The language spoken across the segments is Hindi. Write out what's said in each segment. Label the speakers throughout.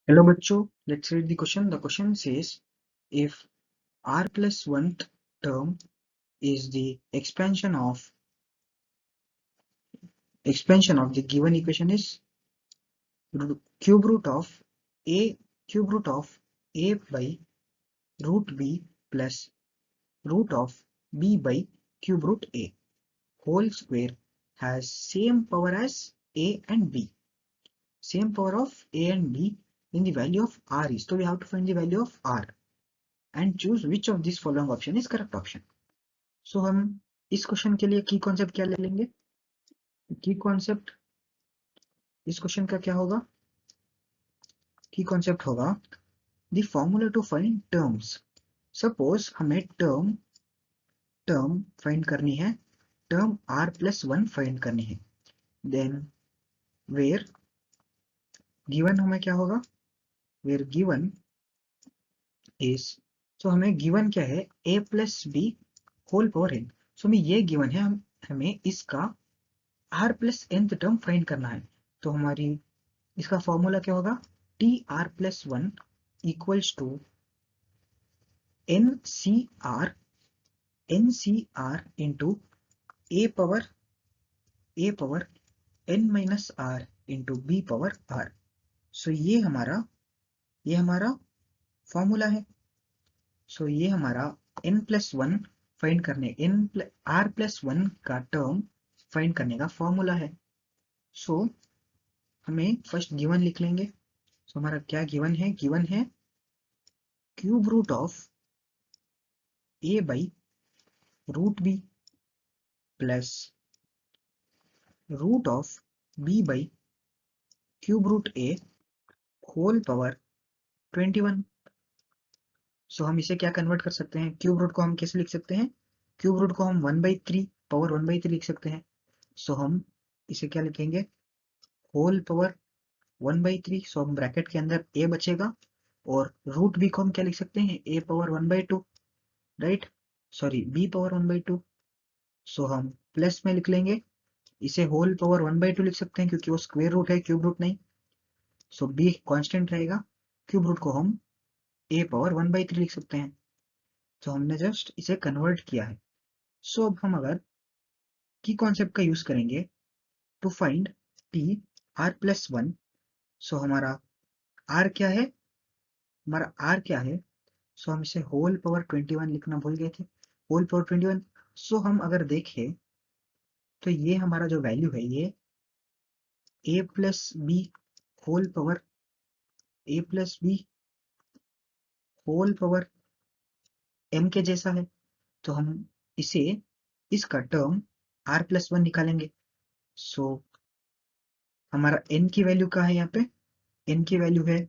Speaker 1: Hello बच्चों, let's read the question. The question says, if r plus 1th term is the expansion of the given equation is cube root of a by root b plus root of b by cube root a whole square has same power as a and b. Same power of a and b in the value of r is. So we have to find the value of r and choose which of these following option is correct option. So हम इस क्वेश्चन के लिए की कॉन्सेप्ट क्या ले लेंगे? की कॉन्सेप्ट इस क्वेश्चन का क्या होगा? की कॉन्सेप्ट होगा the formula to find terms. Suppose हमें टर्म फाइंड करनी है, टर्म r प्लस 1 फाइंड करनी है. देन वेयर गिवन हमें क्या होगा? वेयर गिवन इज, सो हमें गिवन क्या है? a plus B whole power n. So हमें ये गिवन है, हमें इसका r plus nth term find करना है. तो हमारी इसका फॉर्मूला क्या होगा? T are plus 1 equals to N C are into A power N minus R into B power R. So ये हमारा फॉर्मूला है. सो ये हमारा n प्लस 1 फाइंड करने आर प्लस 1 का टर्म फाइंड करने का फॉर्मूला है. सो हमें फर्स्ट गिवन लिख लेंगे. सो हमारा क्या गिवन है? गिवन है cube root of a by root b plus root of b by cube root a whole power 21. So हम इसे क्या कन्वर्ट कर सकते हैं? क्यूब रूट को हम कैसे लिख सकते हैं? क्यूब रूट को हम 1/3 पावर 1/3 लिख सकते हैं. सो हम इसे क्या लिखेंगे? Whole power 1/3. सो हम ब्रैकेट के अंदर a बचेगा और रूट b को हम क्या लिख सकते हैं? a power 1/2, right? Sorry, b power 1/2. सो हम प्लस में लिख लेंगे, इसे होल पावर 1/2 लिख सकते हैं क्योंकि वो स्क्वायर रूट है, क्यूब रूट नहीं. सो b कांस्टेंट रहेगा, क्यूब रूट को हम a पावर 1/3 लिख सकते हैं. तो हमने जस्ट इसे कन्वर्ट किया है. सो अब हम अगर की कॉन्सेप्ट का यूज करेंगे to find t are plus 1. So हमारा r क्या है? हमारा r क्या है? सो हम इसे होल पावर 21 लिखना भूल गए थे, होल पावर 21. सो हम अगर देखें तो ये हमारा जो वैल्यू है ये a plus B whole power a plus B whole power m के जैसा है. तो हम इसे इसका टर्म r प्लस 1 निकालेंगे. सो हमारा n की वैल्यू क्या है? यहाँ पे n की वैल्यू है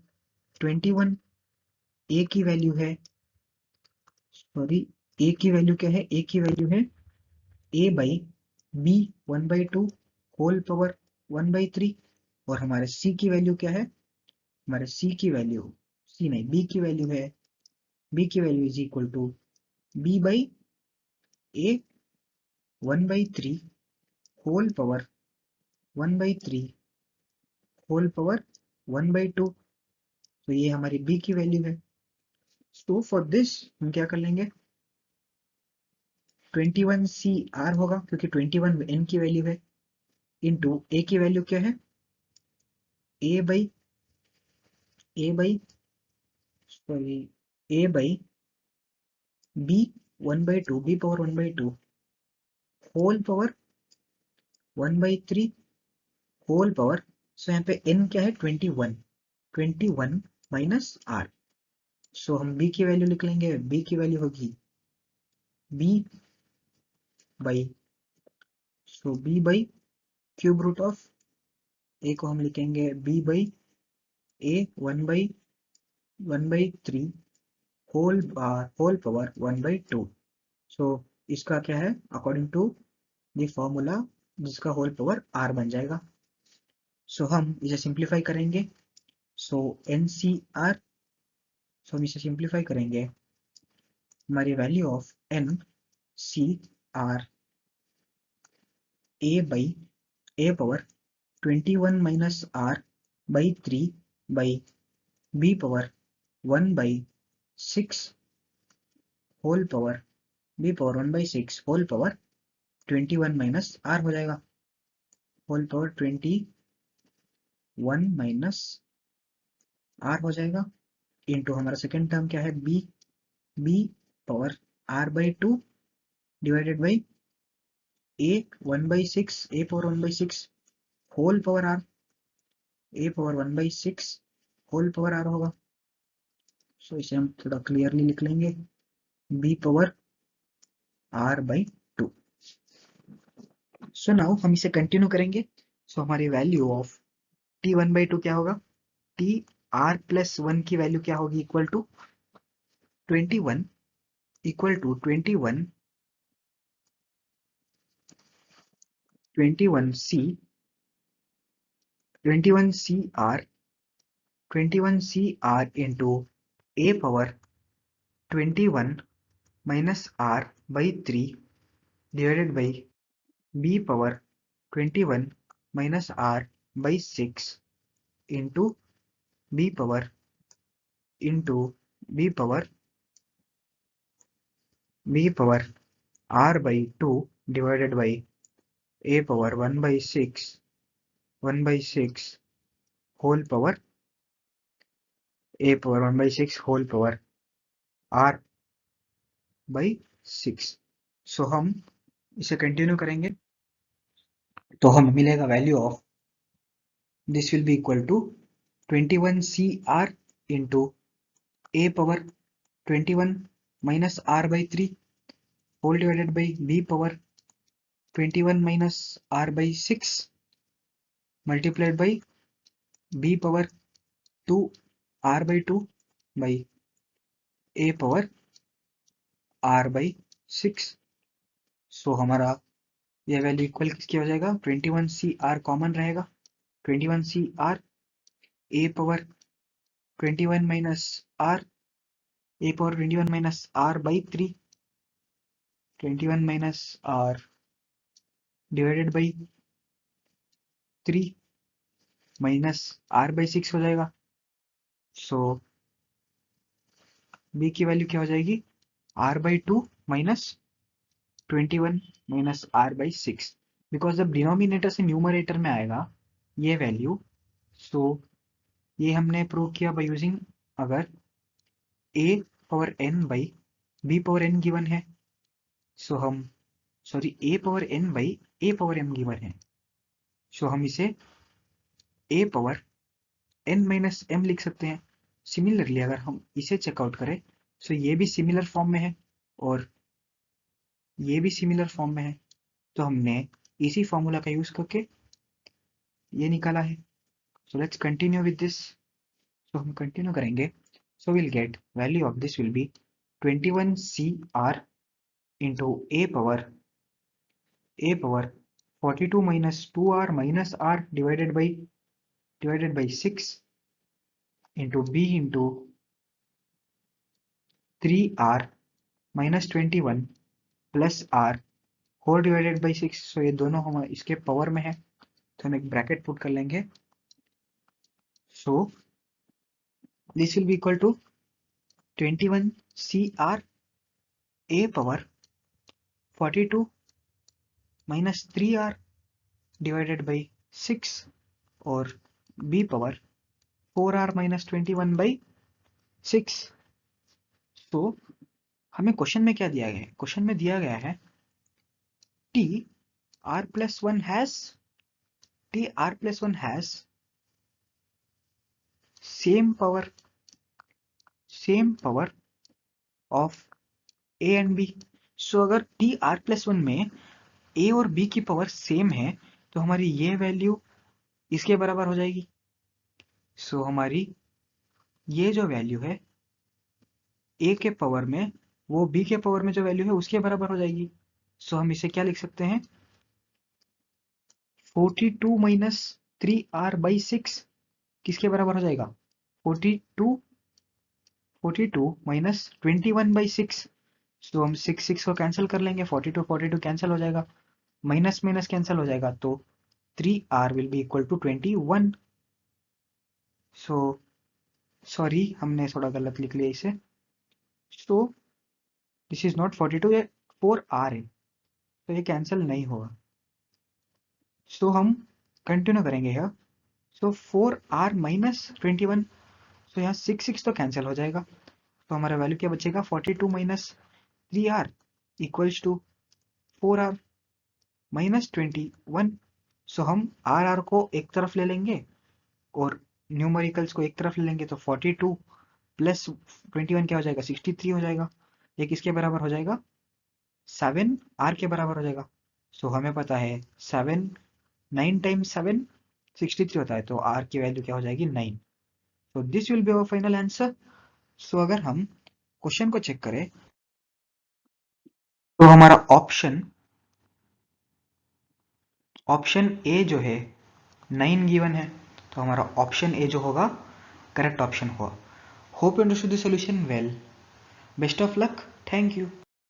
Speaker 1: 21, a की वैल्यू है, सॉरी, a की वैल्यू क्या है? a की वैल्यू है a by b 1/2 whole power 1/3. और हमारे c की वैल्यू क्या है? हमारे c की वैल्यू, c नहीं, b की वैल्यू है, b की value is equal to b by a 1/3 whole power 1/3 whole power 1/2. तो ये हमारी b की वैल्यू है. सो फॉर दिस हम क्या कर लेंगे? 21CR होगा क्योंकि 21 n की वैल्यू है, इंटू a की वैल्यू क्या है? a by sorry a by b 1/2, b power 1/2 whole power 1/3 whole power. So यहाँ पे n क्या है? 21 माइनस r. सो हम b की वैल्यू लिख लेंगे, b की वैल्यू होगी b by, so b by cube root of a को हम लिखेंगे b by a 1/3 whole power 1/2. So इसका क्या है? अकॉर्डिंग टू द फॉर्मूला जिसका होल पावर r बन जाएगा. सो हम इसे सिंप्लीफाई करेंगे. सो NCR, सो हम इसे सिंप्लीफाई करेंगे. हमारी value of NCR a by a power 21 minus r by 3 by b power 1/6 whole power b power 1/6 whole power 21 minus r हो जाएगा, होल पावर 21 माइनस r हो जाएगा, इंटू हमारा सेकेंड टर्म क्या है b power r/2 divided by a 1/6 a power 1/6 whole power r a power 1/6 whole power r होगा। सो इसे हम थोड़ा क्लियरली लिख लेंगे, b power r/2। So now हम इसे कंटिन्यू करेंगे। सो हमारी वैल्यू ऑफ t 1/2 क्या होगा, t r+1 की वैल्यू क्या होगी, equal to 21 equal to 21 C R into a power 21 minus r by 3 divided by b power 21 minus r by 6 into b power r by 2 divided by a power 1/6 whole power whole power r by 6। So हम इसे कंटिन्यू करेंगे तो हमें मिलेगा value of this will be equal to 21 C R into a power 21 minus r by 3 whole divided by b power 21 minus r by 6 multiplied by b power 2 r by 2 by a power r by 6। So हमारा यह वैल्यू इक्वल किसकी हो जाएगा, 21 सी आर कॉमन रहेगा, 21 सी r a power 21 minus r a power 21 minus r by 3 21 minus r divided by 3 minus r by 6 हो जाएगा। सो b की वैल्यू क्या हो जाएगी, r by 2 minus 21 minus r by 6, because जब डिनोमिनेटर से न्यूमरेटर में आएगा ये वैल्यू। सो ये हमने प्रूव किया बाय यूजिंग, अगर a power n by b power n given है, सो हम sorry a power n by a power m given है, सो हम इसे a power n minus m लिख सकते हैं। सिमिलरली अगर हम इसे चेकआउट करें, सो ये भी सिमिलर फॉर्म में है और ये भी सिमिलर फॉर्म में है, तो हमने इसी फॉर्मूला का यूज करके ये निकाला है। So let's continue with this. So हम कंटिन्यू करेंगे, so will get value of this will be 21 C R into a power 42 minus 2r minus r divided by 6 into b into 3r minus 21 plus r whole divided by 6। So ये दोनों हम इसके पावर में है, तो हम एक ब्रैकेट पुट कर लेंगे। So this will be equal to 21 C r a power 42 minus 3r divided by 6 और b power 4r minus 21 by 6। तो हमें क्वेश्चन में क्या दिया गया है, क्वेश्चन में दिया गया है t r+1 has same power of a and b। सो अगर t r+1 में a और b की पावर सेम है तो हमारी ये वैल्यू इसके बराबर हो जाएगी। सो हमारी ये जो वैल्यू है a के पावर में, वो b के पावर में जो वैल्यू है उसके बराबर हो जाएगी। सो हम इसे क्या लिख सकते हैं, 42 माइनस 3r बाई 6 किसके बराबर हो जाएगा, 42 माइनस 21 बाई 6। सो हम 6 को कैंसिल कर लेंगे, 42 कैंसिल हो जाएगा, माइनस माइनस कैंसिल हो जाएगा, तो 3r will be equal to 21। So sorry, हमने थोड़ा गलत लिख लिया इसे। सो दिस इज नॉट 42, ये 4r है, तो ये कैंसिल नहीं होगा। सो हम कंटिन्यू करेंगे यहाँ। सो 4r माइनस 21, सो यहाँ 6 तो कैंसिल हो जाएगा, तो हमारा वैल्यू क्या बचेगा, 42 minus 3r equals to 4r minus 21। So हम आर को एक तरफ ले लेंगे और न्यूमेरिकल्स को एक तरफ ले लेंगे, तो 42 प्लस 21 क्या हो जाएगा, 63 हो जाएगा। ये किसके बराबर हो जाएगा, 7r के बराबर हो जाएगा। सो हमें पता है 9 टाइम्स 7 63 होता है, तो r की वैल्यू क्या हो जाएगी, 9। So this will be our final answer. So अगर हम क्वेश्चन को चेक करें तो हमारा ऑप्शन ए जो है 9 गिवन है, तो हमारा ऑप्शन ए जो होगा करेक्ट ऑप्शन होगा। Hope you understood the solution well. Best of luck, thank you.